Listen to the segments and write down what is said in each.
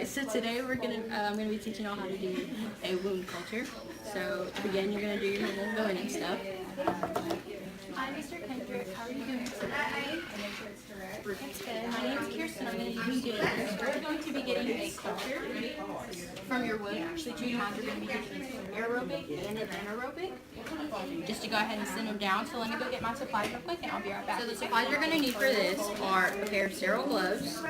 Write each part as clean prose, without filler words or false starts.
So today I'm gonna be teaching y'all how to do a wound culture. So to begin, you're gonna do your normal going in stuff. Hi, Mr. Kendrick. How are you doing today? That's good. My name is Kirsten. I'm going to be your student. You're going to be getting a culture from your wound. Actually, 2 times. You're going to be getting an aerobic and an anaerobic. Just to go ahead and send them down. So let me go get my supplies real quick and I'll be right back. So the supplies you're going to need for this are a pair of sterile gloves.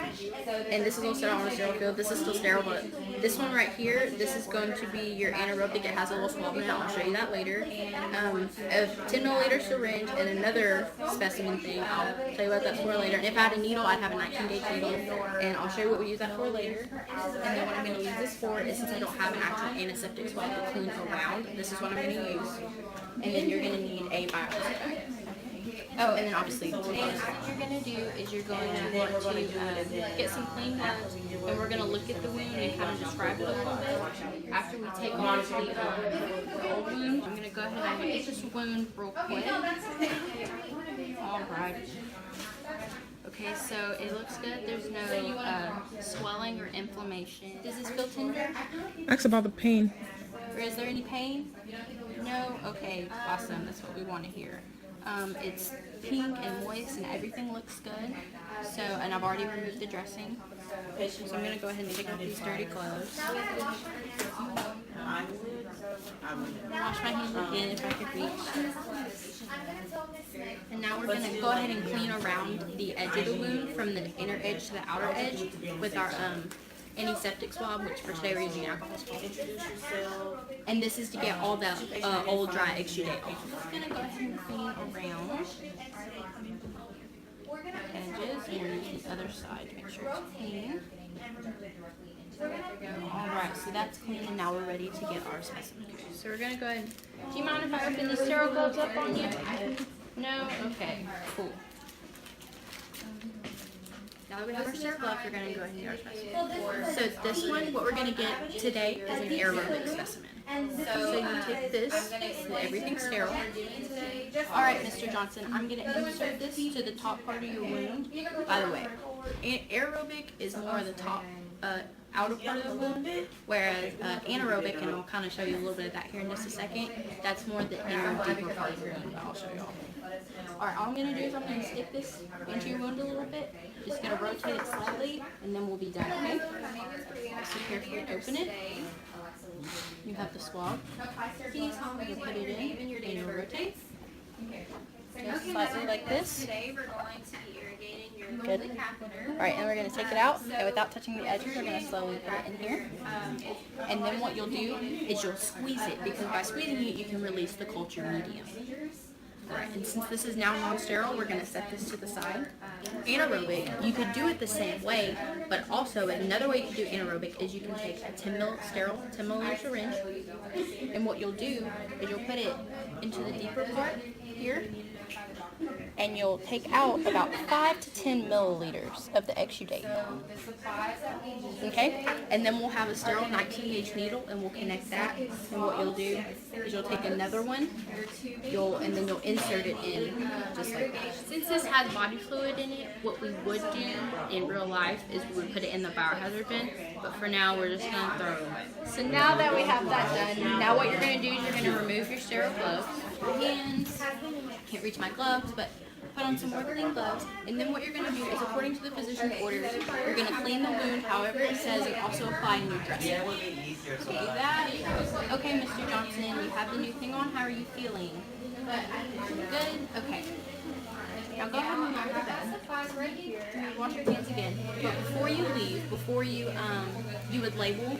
And this is also on a sterile field. This is still sterile, but this one right here, this is going to be your anaerobic. It has a little swab in it. I'll show you that later. A 10 milliliter syringe and another specimen thing. I'll tell you what that's for later. And if I had a needle, I'd have a 19-gauge needle, and I'll show you what we use that for later. And then what I'm going to use this for is, since I don't have an actual antiseptic swab to clean around, this is what I'm going to use. And then you're going to need a biohazard bag. Oh, and then obviously, what you're going to do is you're going to want to get some clean gloves, and we're going to look at the wound and kind of describe it a little bit. After we take off the old wound, I'm going to go ahead and look at this wound real quick. Alright. Okay, so it looks good. There's no swelling or inflammation. Does this feel tender? Ask about the pain. Or is there any pain? No? Okay, awesome. That's what we want to hear. It's pink and moist and everything looks good. So, and I've already removed the dressing. Okay, so I'm going to go ahead and take off these dirty gloves. Wash my hands again if I could reach. And now we're going to go ahead and clean around the edge of the wound from the inner edge to the outer edge with our antiseptic swab, which for today we're using alcohol swab. And this is to get all the old dry exudate off. I'm going to go ahead and clean around edges, and we'll use the other side to make sure it's clean. Alright, so that's clean, and now we're ready to get our specimen. So we're going to go ahead. Do you mind if I open these sterile gloves up on you? No? Okay, cool. Now that we have our sterile gloves, we're going to go ahead and get our specimen. So this one, what we're going to get today is an aerobic specimen. So you take this, and everything's sterile. Alright, Mr. Johnson, I'm going to insert this to the top part of your wound. By the way, aerobic is more the top outer part of the wound, whereas anaerobic, and I'll kind of show you a little bit of that here in just a second, that's more the inner, deeper part of your wound, but I'll show you all. Alright, all I'm going to do is I'm going to stick this into your wound a little bit, just going to rotate it slightly, and then we'll be done, okay? So carefully open it. You have the swab. You put it in, and you rotate. Just slightly like this. Good. Alright, and we're going to take it out, and without touching the edges, we're going to slowly put it in here. And then what you'll do is you'll squeeze it, because by squeezing it, you can release the culture medium. Alright, and since this is now non-sterile, we're going to set this to the side. Anaerobic, you could do it the same way, but also another way to do anaerobic is you can take a 10 milliliter syringe, and what you'll do is you'll put it into the deeper part here, and you'll take out about 5 to 10 milliliters of the exudate. Okay? And then we'll have a sterile 19-gauge needle, and we'll connect that. And what you'll do is you'll take another one, and then you'll insert it in just like that. Since this has body fluid in it, what we would do in real life is we would put it in the biohazard bin. But for now, we're just going to throw it away. So now that we have that done, now what you're going to do is you're going to remove your sterile gloves, your hands. Can't reach my gloves, but put on some more clean gloves, and then what you're going to do is, according to the physician's orders, you're going to clean the wound however it says, and also apply new dressing. So do that. Okay, Mr. Johnson, you have the new thing on. How are you feeling? Good? Okay. Now go ahead and remove the bed. Wash your hands again. But before you leave, you would label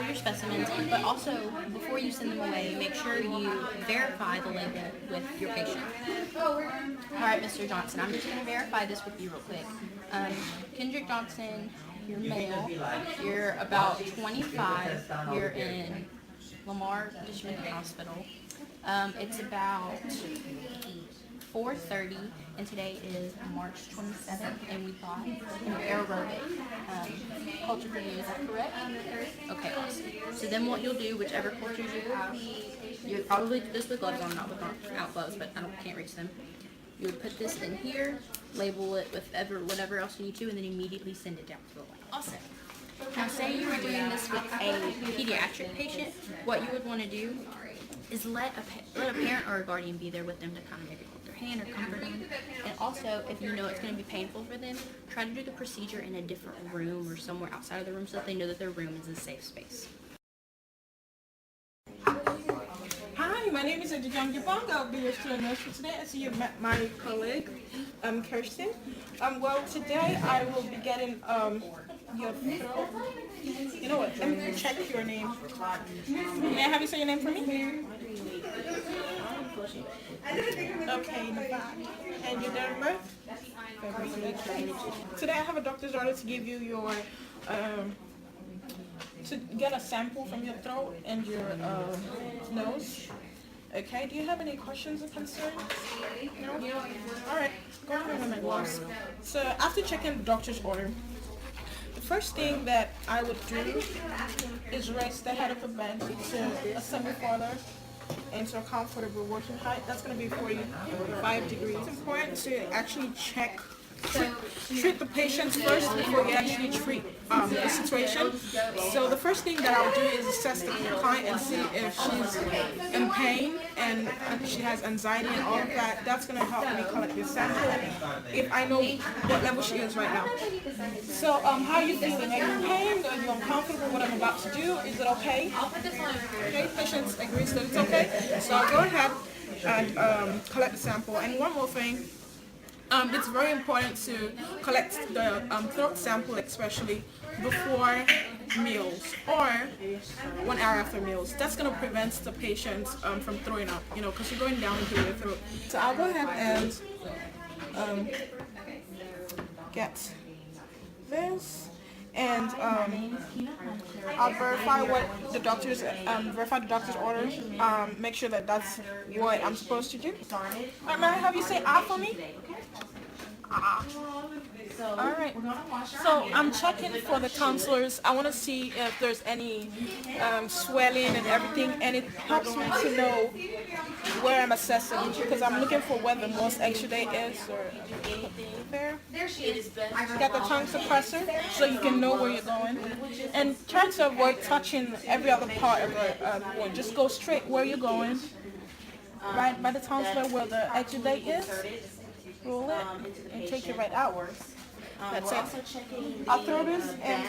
your specimens, but also before you send them away, make sure you verify the label with your patient. Alright, Mr. Johnson, I'm just going to verify this with you real quick. Kendrick Johnson, you're male, you're about 25, you're in Lamar Dishman Hospital. It's about 4:30, and today is March 27th, and we thought an aerobic culture for you. Is that correct? Okay, awesome. So then what you'll do, whichever cultures you have, you would probably do this with gloves on, not without gloves, but I can't reach them. You would put this in here, label it with whatever else you need to, and then immediately send it down to the lab. Awesome. Now, say you were doing this with a pediatric patient, what you would want to do is let a parent or a guardian be there with them to kind of maybe hold their hand or comfort them. And also, if you know it's going to be painful for them, try to do the procedure in a different room or somewhere outside of the room so that they know that their room is a safe space. Hi, my name is Adijang Jabong. I'll be your student nurse for today. I see you met my colleague, Kirsten. Well, today I will be getting your throat. You know what? Let me check your name. May I have you say your name for me? Okay, and your date of birth? Okay. Today I have a doctor's order to give you your to get a sample from your throat and your nose. Okay, do you have any questions or concerns? No? Alright, go ahead with my gloves. So after checking the doctor's order, the first thing that I would do is raise the head of the bed to a semi-farther into a comfortable working height. That's going to be 45 degrees. It's important to actually treat the patients first before you actually treat the situation. So the first thing that I'll do is assess the client and see if she's in pain and she has anxiety and all of that. That's going to help me collect the sample if I know what level she is right now. So how are you feeling? Are you in pain? Are you uncomfortable with what I'm about to do? Is it okay? Okay, patient agrees that it's okay. So I'll go ahead and collect the sample. And one more thing. It's very important to collect the throat sample, especially before meals or 1 hour after meals. That's going to prevent the patient from throwing up, because you're going down into your throat. So I'll go ahead and get this, and I'll verify what the doctor's the doctor's orders. Make sure that that's what I'm supposed to do. May I have you say "ah" for me? Alright, so I'm checking for the tonsils. I want to see if there's any swelling and everything, and it helps me to know where I'm assessing, because I'm looking for where the most exudate is or there. Get the tongue suppressor so you can know where you're going, and try to avoid touching every other part of the wound. Just go straight where you're going, right by the tonsil where the exudate is. Roll it and take it right out. That's it. I'll throw this in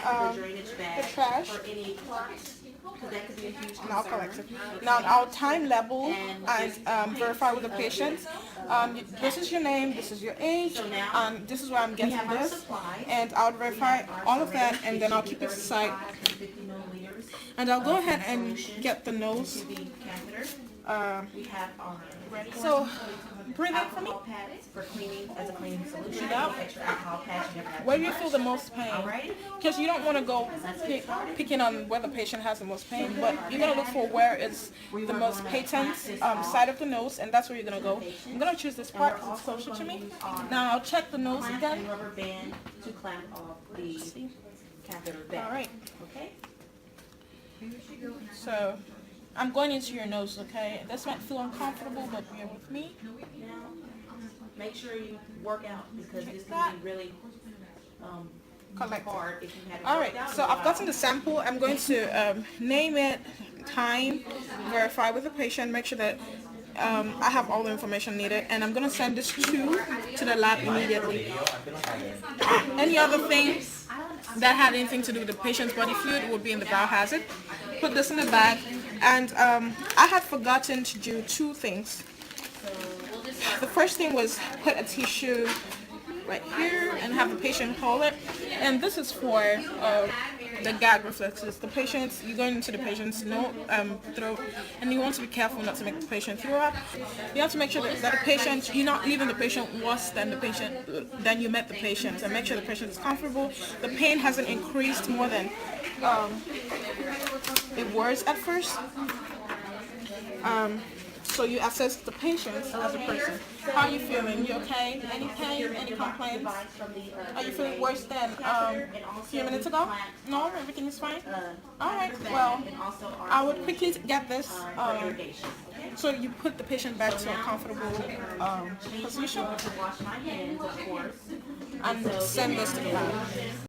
the trash, and I'll collect it. Now I'll time level and verify with the patient. This is your name, this is your age, this is where I'm getting this, and I'll verify all of that, and then I'll keep it aside. And I'll go ahead and get the nose. So breathe in for me. Breathe out. Where do you feel the most pain? Because you don't want to go picking on where the patient has the most pain, but you're going to look for where is the most patent side of the nose, and that's where you're going to go. I'm going to choose this part because it's closer to me. Now I'll check the nose again. Alright. So I'm going into your nose, okay? This might feel uncomfortable, but bear with me. Make sure you work out, because this can be really hard if you haven't. Alright, so I've gotten the sample. I'm going to name it, time, verify with the patient, make sure that I have all the information needed, and I'm going to send this to the lab immediately. Any other things that had anything to do with the patient's body fluid would be in the biohazard. Put this in the bag, and I had forgotten to do 2 things. The first thing was put a tissue right here and have the patient hold it, and this is for the gag reflexes. The patient's, you're going into the patient's throat, and you want to be careful not to make the patient throw up. You have to make sure that the patient, you're not leaving the patient worse than you met the patient, and make sure the patient is comfortable. The pain hasn't increased more than it was at first. So you assess the patient as a person. How are you feeling? You okay? Any pain? Any complaints? Are you feeling worse than a few minutes ago? No? Everything is fine? Alright, well, I would quickly get this So you put the patient back to a comfortable position To wash my hands, of course. and send this to the lab.